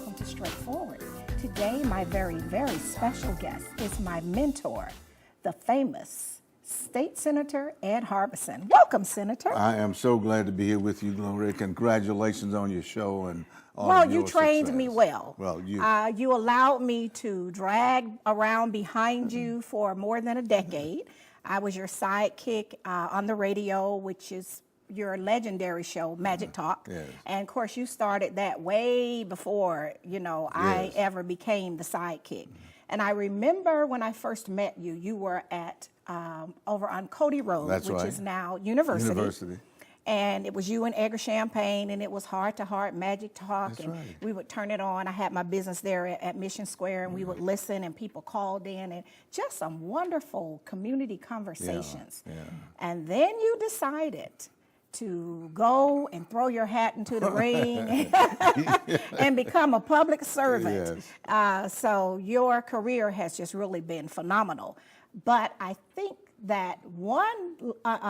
welcome to Straightforward. Today, my very special guest is my mentor, the famous State Senator Ed Harbison. Welcome, Senator. I am so glad to be here with you, Gloria. Congratulations on your show and all well, of your you trained success. me well. Well, you allowed me to drag around behind you for more than a decade. I was your sidekick on the radio, which is your legendary show, Magic Talk. Yes. And of course, you started that way before, I ever became the sidekick. And I remember when I first met you, you were at over on Cody Road, which is now University. And it was you and Edgar Champagne, and it was Heart to Heart Magic Talk. That's and right. we would turn it on. I had my business there at Mission Square, and we would listen, and people called in, and just some wonderful community conversations. Yeah. And then you decided to go and throw your hat into the ring and become a public servant. Yes. So your career has just really been phenomenal. But I think that one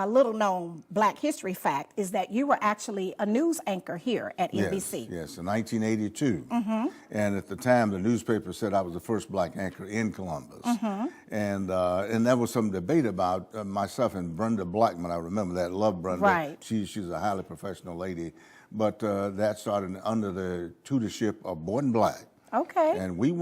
little known Black history fact is that you were actually a news anchor here at NBC. Yes, in 1982. And at the time, the newspaper said I was the first Black anchor in Columbus. And there was some debate about myself and Brenda Blackman. I remember that. Love Brenda. Right. She's a highly professional lady. But that started under the tutorship of Boyd Black. Okay. And we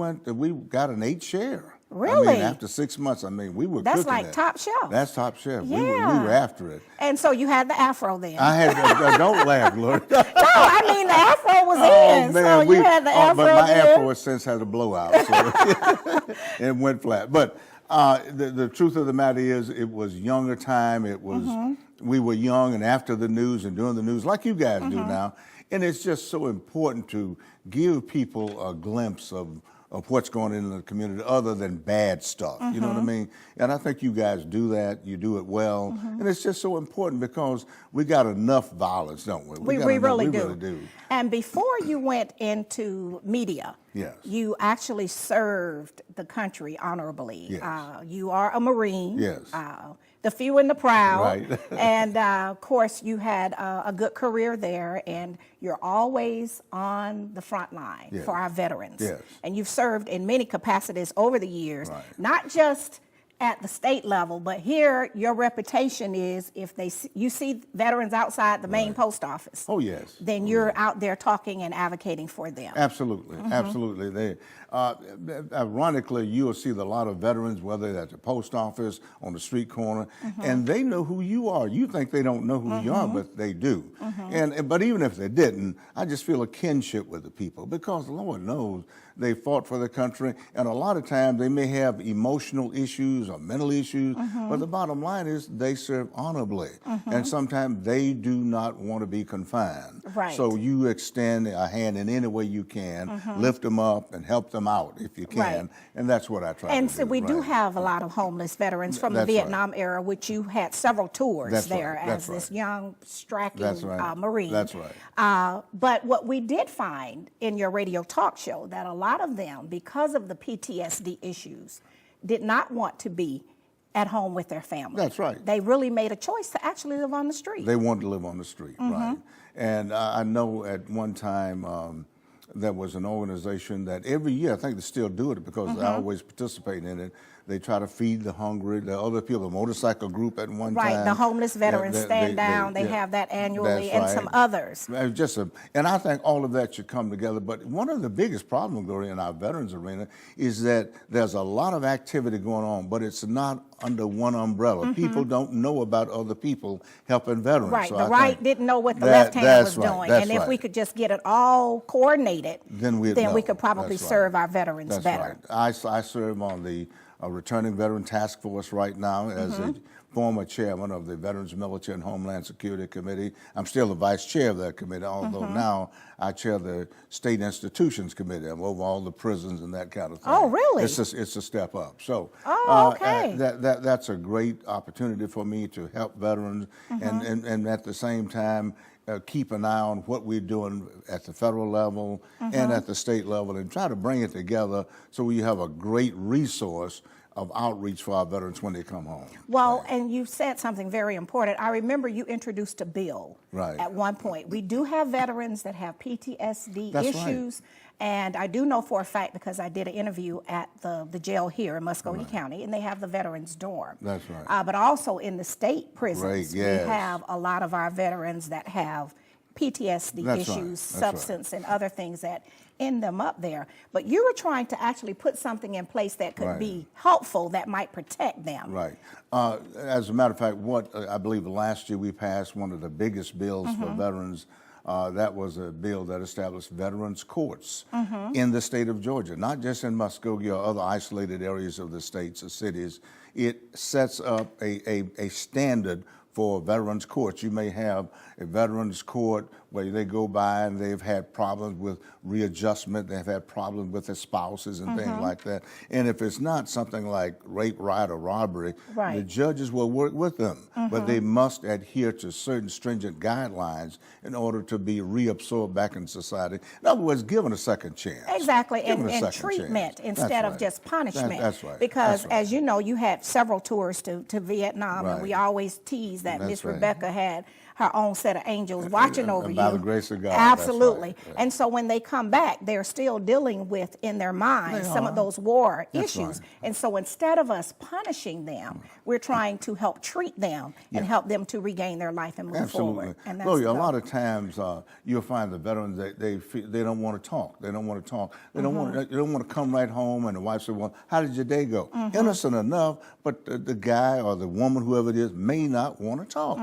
got an 8 share. Really? I mean, after 6 months, we were That's cooking like it. Top Chef. That's Top Chef. Yeah. We were after it. And so you had the afro then. I had, don't laugh, Gloria. No, I mean the afro was in, so you had the afro but my then. afro has since had a blowout, so it went flat. But the truth of the matter is, it was younger time. It was we were young and after the news and doing the news like you guys do now, and it's just so important to give people a glimpse of what's going on in the community other than bad stuff. You know what I mean? And I think you guys do that. You do it well. And it's just so important because we got enough violence, don't we? We really do. And before you went into media, you actually served the country honorably. Yes. You are a Marine. Yes. The few and the proud. Right. And of course, you had a good career there, and you're always on the front line for our veterans. Yes. And you've served in many capacities over the years, Right. not just at the state level, but here your reputation is if you see veterans outside the main post office. Oh, yes. Then you're out there talking and advocating for them. Absolutely, absolutely. Ironically, you will see a lot of veterans, whether they're at the post office, on the street corner, and they know who you are. You think they don't know who you are, but they do. But even if they didn't, I just feel a kinship with the people because the Lord knows they fought for the country, and a lot of times they may have emotional issues or mental issues, but the bottom line is they serve honorably, and sometimes they do not want to be confined. Right. So you extend a hand in any way you can, lift them up and help them out if you can, and that's what I try to do. And so we do have a lot of homeless veterans from the Vietnam era, which you had several tours there as this young, striking Marine. That's right. But what we did find in your radio talk show that a lot of them, because of the PTSD issues, did not want to be at home with their family. That's right. They really made a choice to actually live on the street. They wanted to live on the street, right. And I know at one time there was an organization that every year, I think they still do it because I always participate in it, they try to feed the hungry. The other people, the motorcycle group at one time. Right, the homeless veterans stand down. They have that annually, and some others. And I think all of that should come together. But one of the biggest problems, Gloria, in our veterans arena is that there's a lot of activity going on, but it's not under one umbrella. People don't know about other people helping veterans. Right, So the right didn't know what the left hand was doing. And if we could just get it all coordinated, then we could probably serve our veterans better. Right. I serve on the Returning Veteran Task Force right now as a former chairman of the Veterans Military and Homeland Security Committee. I'm still the vice chair of that committee, although now I chair the State Institutions Committee. I'm over all the prisons and that kind of thing. Oh, really? It's a step up. So okay. That's a great opportunity for me to help veterans and at the same time keep an eye on what we're doing at the federal level and at the state level and try to bring it together so we have a great resource of outreach for our veterans when they come home. Well, and you said something very important. I remember you introduced a bill at one point. We do have veterans that have PTSD issues. And I do know for a fact, because I did an interview at the jail here in Muscogee County, and they have the veterans dorm. That's right. But also in the state prisons, yes. we have a lot of our veterans that have PTSD issues, substance, and other things that end them up there. But you were trying to actually put something in place that could be helpful, that might protect them. Right. As a matter of fact, what I believe last year we passed one of the biggest bills for veterans. That was a bill that established veterans courts in the state of Georgia, not just in Muskogee or other isolated areas of the states or cities. It sets up a standard for veterans courts. You may have a veterans court where they go by and they've had problems with readjustment, they've had problems with their spouses and things like that. And if it's not something like rape, riot, or robbery, the judges will work with them. But they must adhere to certain stringent guidelines in order to be reabsorbed back in society. In other words, given a second chance. Exactly, and treatment instead of just punishment. That's right. Because as you know, you had several tours to Vietnam, and we always tease that Miss Rebecca had her own set of angels watching over you. By the grace of God. Absolutely. And so when they come back, they're still dealing with, in their minds, some of those war issues. And so instead of us punishing them, we're trying to help treat them and help them to regain their life and move forward. And that's Gloria, a lot of times you'll find the veterans, they don't want to talk. They don't want to talk. They don't want to come right home and the wife says, well, how did your day go? Innocent enough, but the guy or the woman, whoever it is, may not want to talk.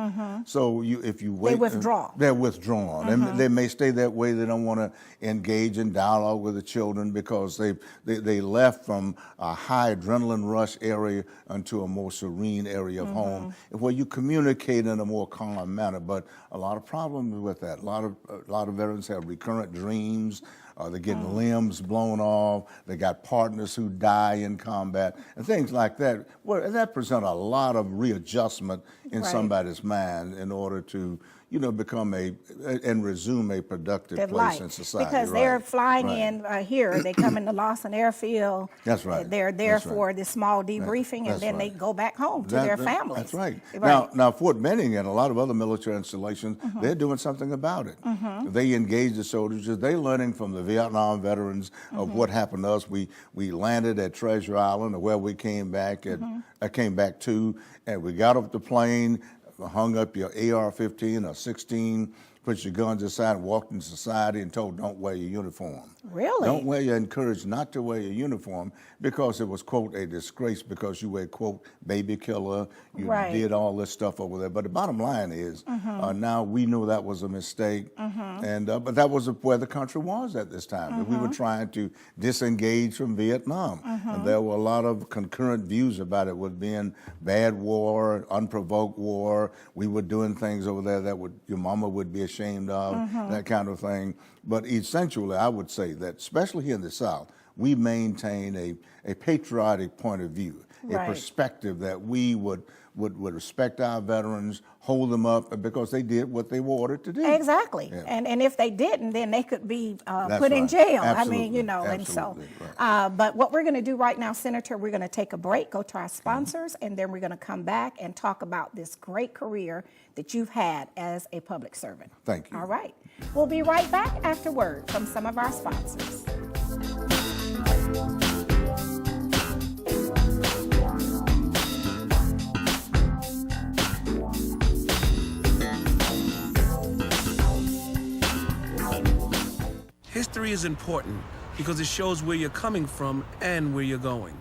So if you wait, they withdraw. They're withdrawn. And they may stay that way. They don't want to engage in dialogue with the children because they left from a high adrenaline rush area into a more serene area of home where you communicate in a more calm manner. But a lot of problems with that. A lot of veterans have recurrent dreams. They're getting limbs blown off. They got partners who die in combat and things like that. Well, that present a lot of readjustment in somebody's mind in order to, become and resume a productive place in society. Because they're flying in here. They come into Lawson Airfield. That's right. They're there for this small debriefing, and then they go back home to their families. That's right. Now, Fort Benning and a lot of other military installations, they're doing something about it. They engage the soldiers. They're learning from the Vietnam veterans of what happened to us. We landed at Treasure Island, or where we came back to, and we got off the plane, hung up your AR-15 or 16, put your guns aside, walked in society and told, don't wear your uniform. Really? You're encouraged not to wear your uniform because it was, quote, a disgrace because you were, quote, baby killer, you did all this stuff over there. But the bottom line is now we knew that was a mistake, and but that was where the country was at this time. We were trying to disengage from Vietnam, and there were a lot of concurrent views about it with being bad war, unprovoked war. We were doing things over there that your mama would be ashamed of, that kind of thing. But essentially, I would say that, especially here in the South, we maintain a patriotic point of view, a perspective that we would respect our veterans, hold them up because they did what they were ordered to do. Exactly. And if they didn't, then they could be put in jail. Absolutely. I mean, and so. But what we're going to do right now, Senator, we're going to take a break, go to our sponsors, and then we're going to come back and talk about this great career that you've had as a public servant. Thank you. All right. We'll be right back after word from some of our sponsors. History is important because it shows where you're coming from and where you're going.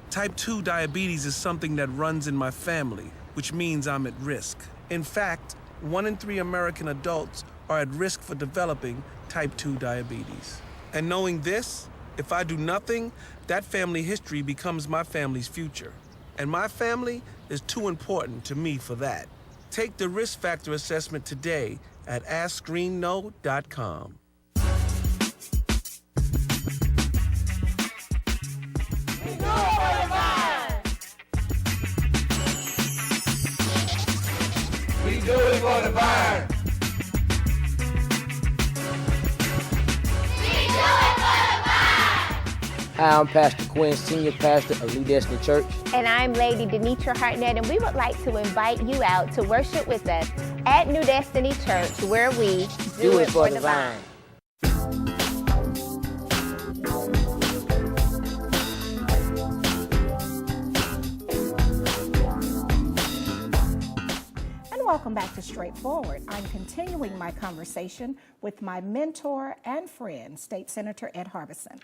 Type 2 diabetes is something that runs in my family, which means I'm at risk. In fact, 1 in 3 American adults are at risk for developing type 2 diabetes. And knowing this, if I do nothing, that family history becomes my family's future. And my family is too important to me for that. Take the risk factor assessment today at AskScreenKnow.com. We do it for the bird. Hi, I'm Pastor Quinn, Senior Pastor of New Destiny Church. And I'm Lady Denitra Hartnett, and we would like to invite you out to worship with us at New Destiny Church, where we do it for the vine. Welcome back to Straightforward. I'm continuing my conversation with my mentor and friend, State Senator Ed Harbison.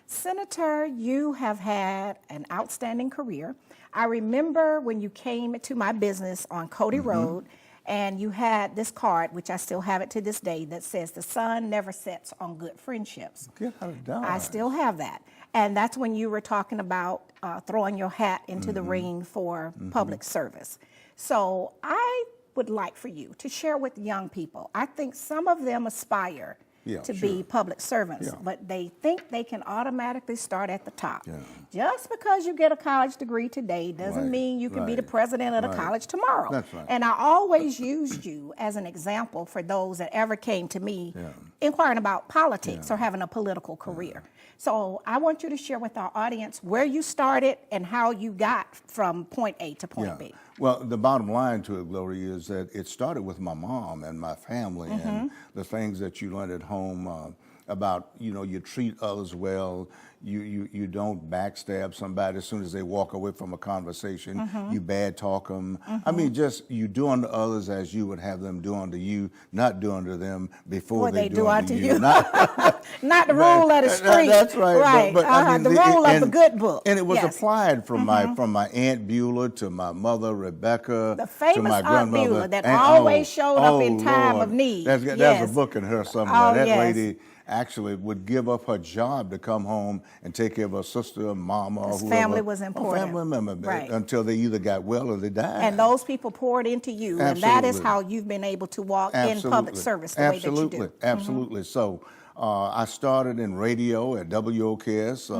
Senator, you have had an outstanding career. I remember when you came to my business on Cody Road, and you had this card, which I still have it to this day, that says, "The sun never sets on good friendships." Get out of Dodge. I still have that. And that's when you were talking about throwing your hat into the ring for public service. So I would like for you to share with young people. I think some of them aspire to be public servants, but they think they can automatically start at the top. Just because you get a college degree today doesn't mean you can be the president of the college tomorrow. That's right. And I always used you as an example for those that ever came to me inquiring about politics or having a political career. So I want you to share with our audience where you started and how you got from point A to point B. Well, the bottom line to it, Gloria, is that it started with my mom and my family and the things that you learned at home about, you treat others well. You don't backstab somebody as soon as they walk away from a conversation. You bad talk them. I mean, just you do unto others as you would have them do unto you, not do unto them before they do unto you. Not the rule of the street. That's right. Right. But I mean, the rule of the good book. And it was applied from my Aunt Beulah to my mother Rebecca the famous to my Aunt grandmother Beulah that always showed up in time of need. There's a book in her somewhere. That lady actually would give up her job to come home and take care of her sister or mama or whoever. Family was important. Family member, until they either got well or they died. And those people poured into you, and that is how you've been able to walk in public service the way that you do. Absolutely. So I started in radio at WOKS.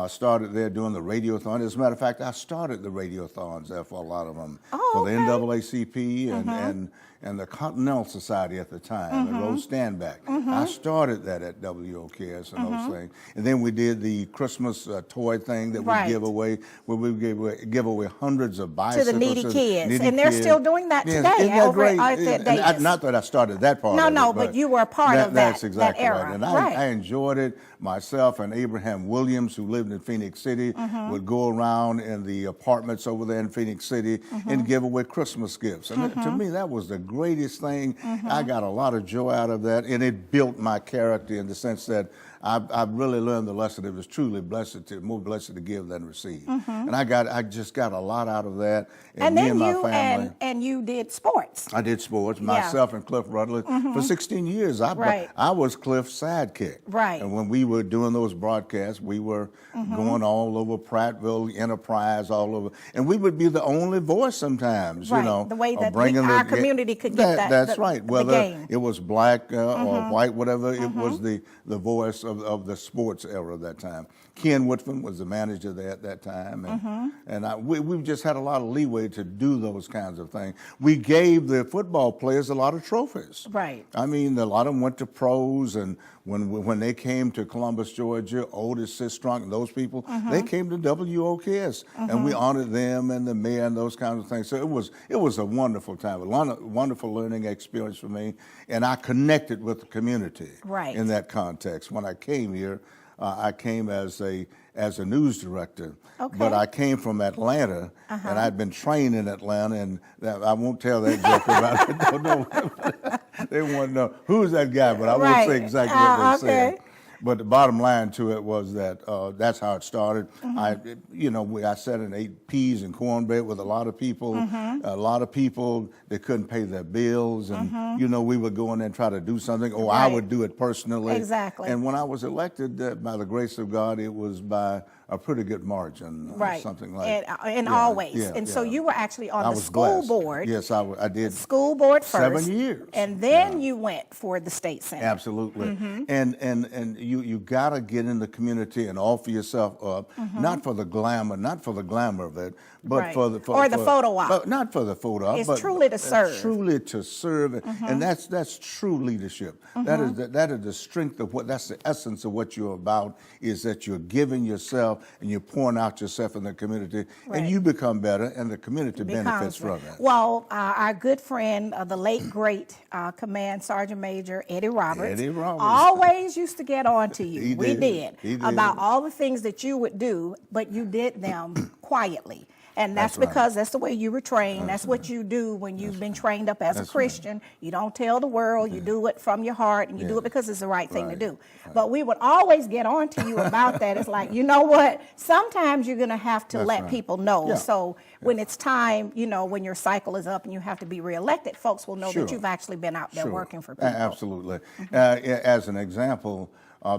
Started there doing the radiothon. As a matter of fact, I started the radiothons there for a lot of them. For the NAACP and the Continental Society at the time, the Rose Standback. I started that at WOKS and those things. And then we did the Christmas toy thing that we give away, where we give away hundreds of bicycles. To the needy kids. And they're still doing that today over at Davis. Not that I started that part of it. No, but you were a part of that, that's exactly that era. Right. And I enjoyed it. Myself and Abraham Williams, who lived in Phoenix City, would go around in the apartments over there in Phoenix City and give away Christmas gifts. And to me, that was the greatest thing. I got a lot of joy out of that, and it built my character in the sense that I really learned the lesson. It was truly more blessed to give than receive. And I just got a lot out of that. And me then and my family. And you did sports. I did sports, myself and Cliff Rutledge. For 16 years, I was Cliff's sidekick. Right. And when we were doing those broadcasts, we were going all over Prattville, Enterprise, all over. And we would be the only voice sometimes, the way that our community could get that. That's right. Whether game. It was black or white, whatever, it was the voice of the sports era at that time. Ken Woodfin was the manager there at that time, and we just had a lot of leeway to do those kinds of things. We gave the football players a lot of trophies. Right. I mean, a lot of them went to pros, and when they came to Columbus, Georgia, Otis Sistrunk and those people, they came to WOKS, and we honored them and the mayor and those kinds of things. So it was a wonderful time, a wonderful learning experience for me, and I connected with the community in that context. When I came here, I came as a news director, but I came from Atlanta, and I'd been trained in Atlanta, and I won't tell that joke about it. No, they want to know who's that guy, but I won't say exactly what they said. But the bottom line to it was that that's how it started. I sat and ate peas and cornbread with a lot of people. A lot of people that couldn't pay their bills, and we would go in there and try to do something, or I would do it personally. Exactly. And when I was elected, by the grace of God, it was by a pretty good margin, something like that. And always. So you were actually on the school board. Yes, I did. School board first. 7 years. And then you went for the state senate. Absolutely. And you got to get in the community and offer yourself up, not for the glamour of it, but Right. for the photo op. But not for the photo op. It's but truly to serve. Truly to serve, and that's true leadership. That is the strength of that's the essence of what you're about. Is that you're giving yourself and you're pouring out yourself in the community, and you become better, and the community benefits from it. Well, our good friend, the late great Command Sergeant Major Eddie Roberts, always used to get on to you. He did about all the things that you would do, but you did them quietly. And that's because that's the way you were trained. That's what you do when you've been trained up as a Christian. You don't tell the world. You do it from your heart, and you do it because it's the right thing to do. But we would always get on to you about that. It's like, you know what? Sometimes you're going to have to let people know. So when it's time, you know, when your cycle is up and you have to be reelected, folks will know that you've actually been out there working for people. Absolutely. As an example,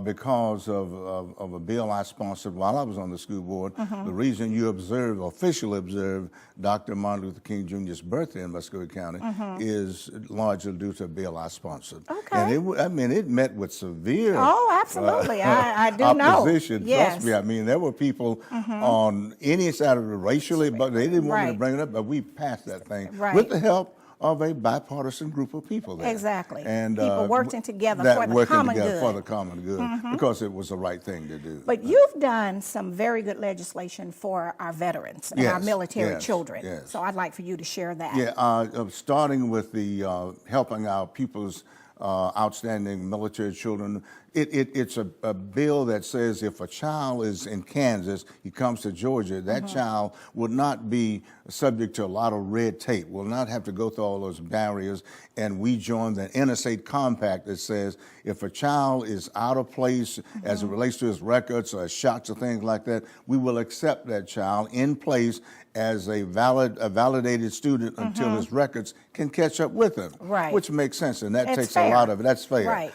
because of a bill I sponsored while I was on the school board. The reason you officially observe Dr. Martin Luther King Jr.'s birthday in Muscogee County is largely due to a bill I sponsored. And it met with severe absolutely. I do opposition. know. Yes. Trust me. I mean, there were people on any side of it racially, but they didn't want me to bring it up, but we passed that thing with the help of a bipartisan group of people there. Exactly. And people working together for the common good. For the common good, because it was the right thing to do. But you've done some very good legislation for our veterans and our military children. So I'd like for you to share that. Yeah, starting with the helping our people's outstanding military children. It's a bill that says if a child is in Kansas, he comes to Georgia, that child will not be subject to a lot of red tape, will not have to go through all those barriers. And we joined the interstate compact that says if a child is out of place as it relates to his records or shots or things like that, we will accept that child in place as a validated student until his records can catch up with him. Right. Which makes sense, and that takes fair. a lot of it. That's fair. Right.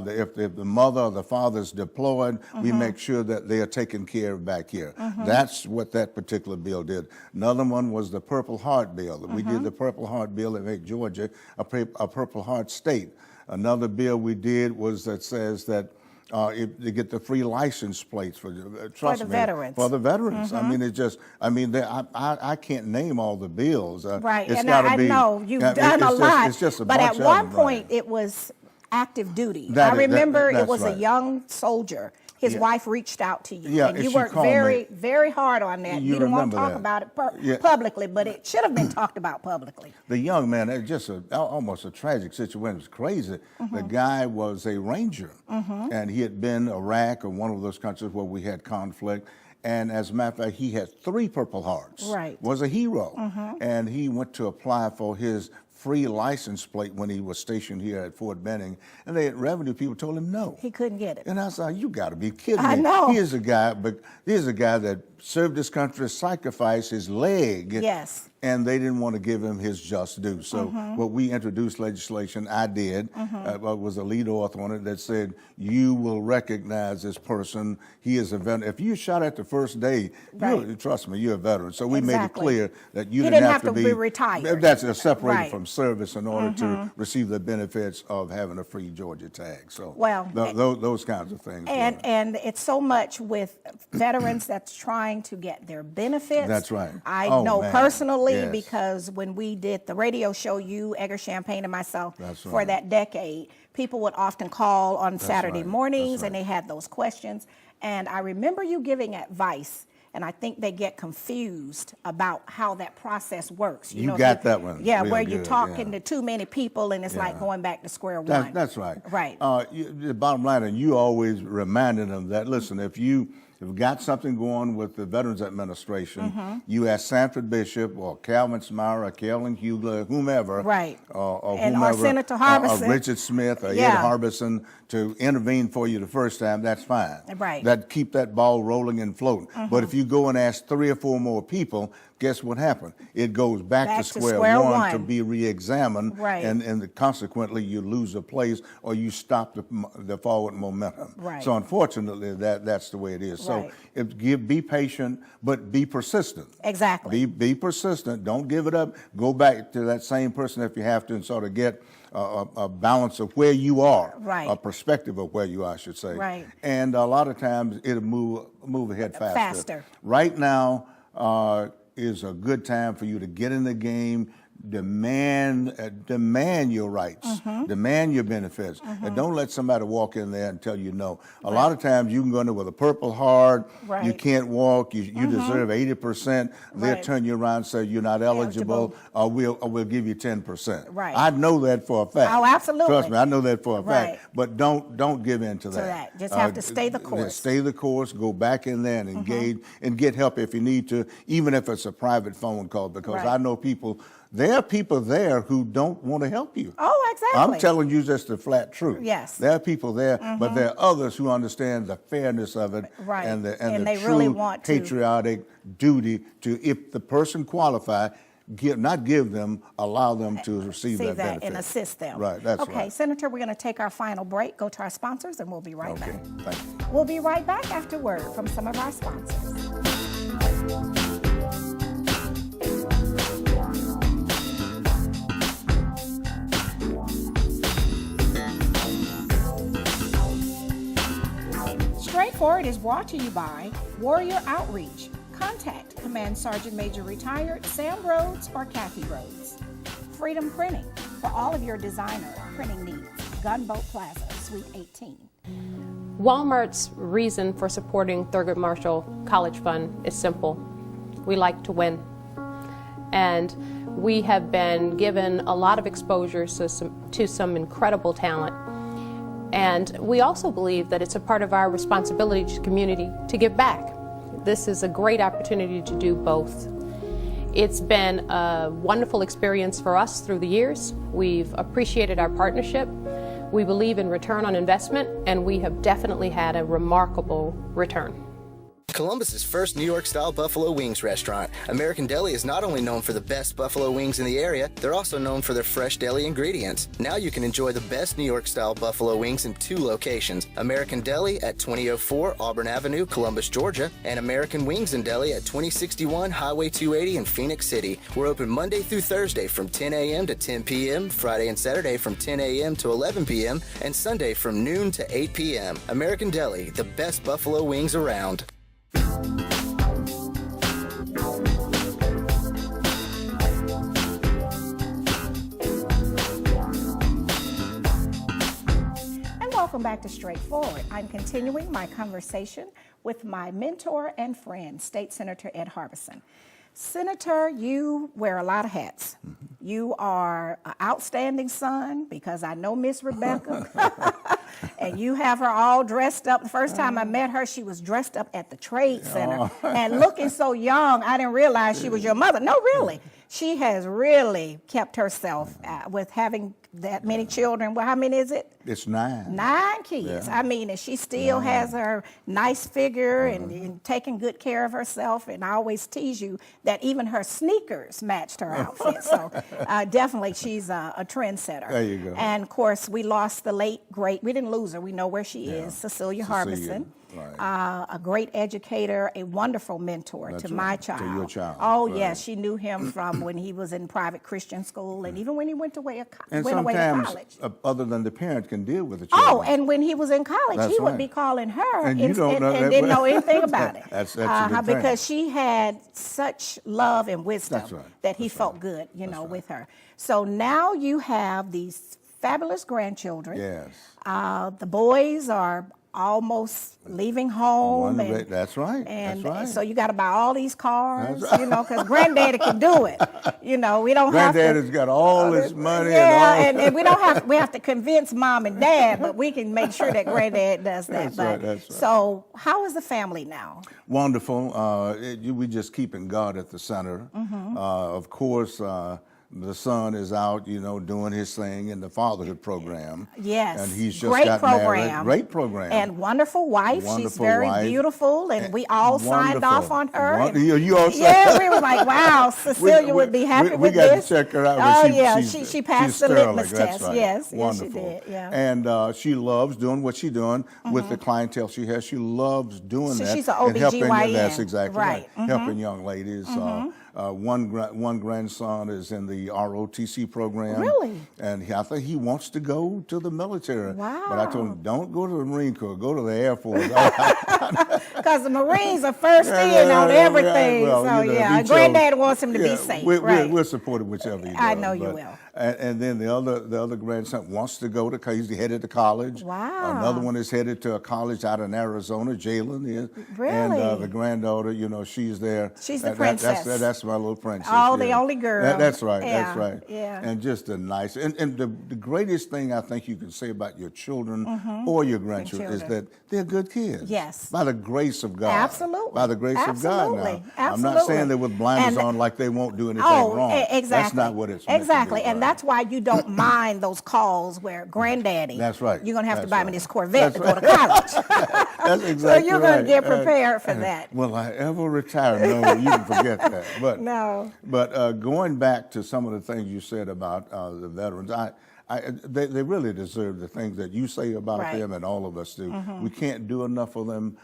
If the mother or the father is deployed, we make sure that they are taken care of back here. That's what that particular bill did. Another one was the Purple Heart Bill. We did the Purple Heart Bill that made Georgia a Purple Heart state. Another bill we did was that says that they get the free license plates for the veterans. For the veterans. I mean, I can't name all the bills. Right, it's and I know you've done a lot. It's just a but bunch at one of them, point, it was active duty. I remember it was a young soldier. His wife reached out to you, and you worked very, very hard on that. You didn't want to talk about it publicly, but it should have been talked about publicly. The young man, it's just almost a tragic situation. It was crazy. The guy was a ranger, and he had been Iraq or one of those countries where we had conflict. And as a matter of fact, he had 3 Purple Hearts. Right. Was a hero. And he went to apply for his free license plate when he was stationed here at Fort Benning, and the revenue people told him no. He couldn't get it. And I was like, you got to be kidding me. I know. Here's a guy that served his country, sacrificed his leg. Yes. And they didn't want to give him his just due. So what we introduced legislation, I did, was a lead author on it that said, you will recognize this person. He is a veteran. If you shot at the first day, trust me, you're a veteran. So we made it clear that you didn't have to be retired. That's separated from service in order to receive the benefits of having a free Georgia tag. So those kinds of things. And it's so much with veterans that's trying to get their benefits. That's right. I know personally because when we did the radio show, you, Edgar Champagne, and myself, for that decade, people would often call on Saturday mornings and they had those questions. And I remember you giving advice, and I think they get confused about how that process works. You got that one. Yeah, where you're talking to too many people and it's like going back to square one. That's right. Right. The bottom line, and you always reminded them that, listen, if you've got something going with the Veterans Administration, you ask Sanford Bishop or Calvin Smyre or Kelvin Hugler, whomever, or Senator Harbison, or Richard Smith or Ed Harbison to intervene for you the first time, that's fine. Right. Keep that ball rolling and floating. But if you go and ask 3 or 4 more people, guess what happened? It goes back to square one to be re-examined, right. and consequently you lose a place or you stop the forward momentum. Right. So unfortunately, that's the way it is. Right. So be patient, but be persistent. Exactly. Be persistent. Don't give it up. Go back to that same person if you have to, and sort of get a balance of where you are, right. a perspective of where you are, I should say. Right. And a lot of times it'll move ahead faster. Right now is a good time for you to get in the game, demand your rights, demand your benefits, and don't let somebody walk in there and tell you no. A lot of times you can go in there with a Purple Heart, you can't walk, you deserve 80%, they'll turn you around and say you're not eligible, or we'll give you 10%. Right. I know that for a fact. Oh, absolutely. Trust me, I know that for a fact. But don't give in to that. Just have to stay the course. Stay the course, go back in there and engage and get help if you need to, even if it's a private phone call, because I know there are people there who don't want to help you. Oh, exactly. I'm telling you just the flat truth. Yes. There are people there, but there are others who understand the fairness of it and the they true really want patriotic duty to, if the person qualified, not give them, allow them to receive that benefit. And assist them. Right, that's right. Okay, Senator, we're going to take our final break, go to our sponsors, and we'll be right back. Thank you. We'll be right back after word from some of our sponsors. Straightforward is brought to you by Warrior Outreach. Contact Command Sergeant Major Retired Sam Rhodes or Kathy Rhodes. Freedom Printing for all of your designer printing needs. Gunboat Plaza, Suite 18. Walmart's reason for supporting Thurgood Marshall College Fund is simple. We like to win. And we have been given a lot of exposure to some incredible talent. And we also believe that it's a part of our responsibility to the community to give back. This is a great opportunity to do both. It's been a wonderful experience for us through the years. We've appreciated our partnership. We believe in return on investment, and we have definitely had a remarkable return. Columbus's first New York-style buffalo wings restaurant. American Deli is not only known for the best buffalo wings in the area, they're also known for their fresh deli ingredients. Now you can enjoy the best New York-style buffalo wings in 2 locations. American Deli at 2004 Auburn Avenue, Columbus, Georgia, and American Wings and Deli at 2061 Highway 280 in Phoenix City. We're open Monday through Thursday from 10 a.m. to 10 p.m., Friday and Saturday from 10 a.m. to 11 p.m., and Sunday from noon to 8 p.m. American Deli, the best buffalo wings around. Welcome back to Straightforward. I'm continuing my conversation with my mentor and friend, State Senator Ed Harbison. Senator, you wear a lot of hats. You are an outstanding son, because I know Miss Rebecca, and you have her all dressed up. The first time I met her, she was dressed up at the Trade Center and looking so young, I didn't realize she was your mother. No, really. She has really kept herself with having that many children. Well, how many is it? It's 9. 9 kids. Yeah. I mean, and she still has her nice figure and taking good care of herself. And I always tease you that even her sneakers matched her outfit. So definitely she's a trendsetter. There you go. And of course, we lost the late, great, we didn't lose her. We know where she is, Cecilia Harbison. Right. A great educator, a wonderful mentor to my child. To your child. Oh, yes. She knew him from when he was in private Christian school and even when he went away to college. Other than the parent can deal with the child. Oh, and when he was in college, he would be calling her and you don't know and didn't know anything about it. That's a good thing. Because she had such love and wisdom that he felt good, with her. So now you have these fabulous grandchildren. Yes. The boys are almost leaving home. That's right. And so you got to buy all these cars, because Granddaddy can do it. We don't have to. Granddaddy's got all this money. And we don't have. We have to convince Mom and Dad, but we can make sure that Granddad does that. That's right. So how is the family now? Wonderful. We just keeping God at the center. Of course, the son is out, you know, doing his thing in the fatherhood program. Yes. And he's just Great got program. married. Great program. And wonderful wife. She's Wonderful very wife. beautiful, and we all signed Wonderful. off on her. and- You all signed- Yeah, we were like, wow, Cecilia would be happy with we got this. to check her out. Oh, but yeah, she's she passed she's the sterling. litmus That's test. right. Yes, Wonderful. yes, she did. Yeah. And she loves doing what she's doing with the clientele she has. She loves doing So that. she's an and helping, OBGYN. that's exactly right. Right. Helping young ladies. One grandson is in the ROTC program. Really? And I think he wants to go to the military. Wow. But I told him, don't go to the Marine Corps, go to the Air Force. Because the Marines are first in on everything. Well, so, you know, yeah, we Granddad chose- wants him to be safe. Right. We'll support him whichever he does. I know you will. And then the other grandson wants to go to, he's headed to college. Wow. Another one is headed to a college out in Arizona, Jalen is. Really? And the granddaughter, you know, she's there. She's the princess. That's my little princess. Oh, the only girl. That's right, Yeah, that's right. yeah. And just a nice, and the greatest thing I think you can say about your children or your grandchildren is that they're good kids. Yes. By the grace of God. Absolutely. By the grace of God now. Absolutely. I'm not saying they with blinders on like they won't do anything wrong. Exactly. That's not what it's meant to Exactly. be, And right? that's why you don't mind those calls where Granddaddy, That's right. you're going to have to That's buy me right. this Corvette That's to go to college. That's exactly So you're going right. to get prepared for that. Will I ever retire? No, you can forget that. But No. But going back to some of the things you said about the veterans, they really deserve the things that you say about Right. them, and all of us do. We can't do enough for them.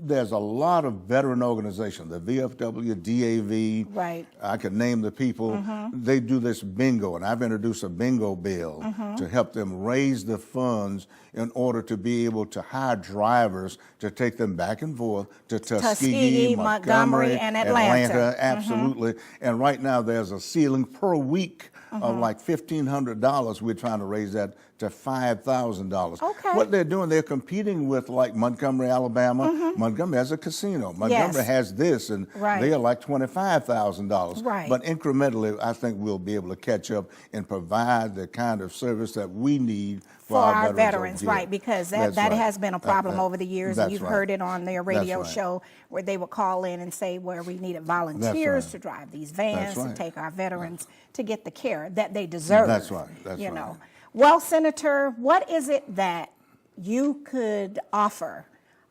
There's a lot of veteran organizations, the VFW, DAV. Right. I could name the people. They do this bingo, and I've introduced a bingo bill to help them raise the funds in order to be able to hire drivers to take them back and forth to Tuskegee, Montgomery, and Atlanta. Absolutely. And right now there's a ceiling per week of like $1,500. We're trying to raise that to $5,000. Okay. What they're doing, they're competing with like Montgomery, Alabama. Montgomery has a casino. Montgomery has this, and Right. they are like $25,000. Right. But incrementally, I think we'll be able to catch up and provide the kind of service that we need for our over veterans, here. right? Because That's that right. has been a problem over the years, and That's you've right. heard it on their radio That's right. show where they would call in and say where we needed volunteers right. to drive these vans That's right. to take our veterans to get the care that they deserve. That's right. That's you right. know. Well, Senator, what is it that you could offer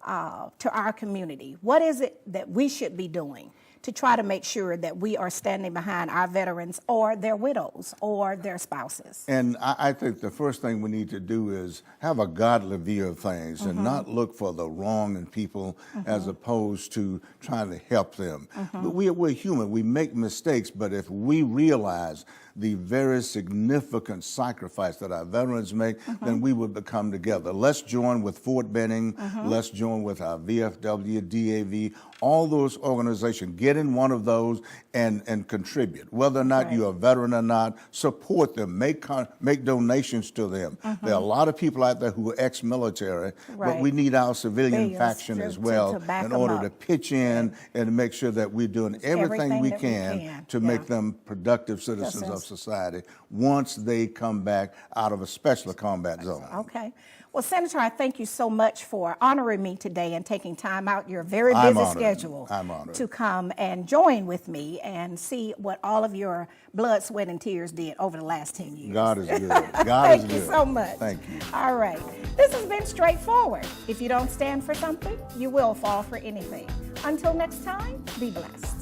to our community? What is it that we should be doing to try to make sure that we are standing behind our veterans or their widows or their spouses? And I think the first thing we need to do is have a godly view of things and not look for the wrong in people as opposed to trying to help them. But we're human. We make mistakes, but if we realize the very significant sacrifice that our veterans make, then we would come together. Let's join with Fort Benning. Let's join with our VFW, DAV, all those organizations. Get in one of those and contribute. Whether or not you're a veteran or not, support them. Make donations to them. There are a lot of people out there who are ex-military, but we need our civilian faction as well in order to pitch in and make sure that we're doing everything we can to make them productive citizens of society once they come back out of a special combat zone. Okay. Well, Senator, I thank you so much for honoring me today and taking time out your very busy schedule to come and join with me and see what all of your blood, sweat, and tears did over the last 10 years. God is good. God is good. Thank you so much. Thank you. All right. This has been Straightforward. If you don't stand for something, you will fall for anything. Until next time, be blessed.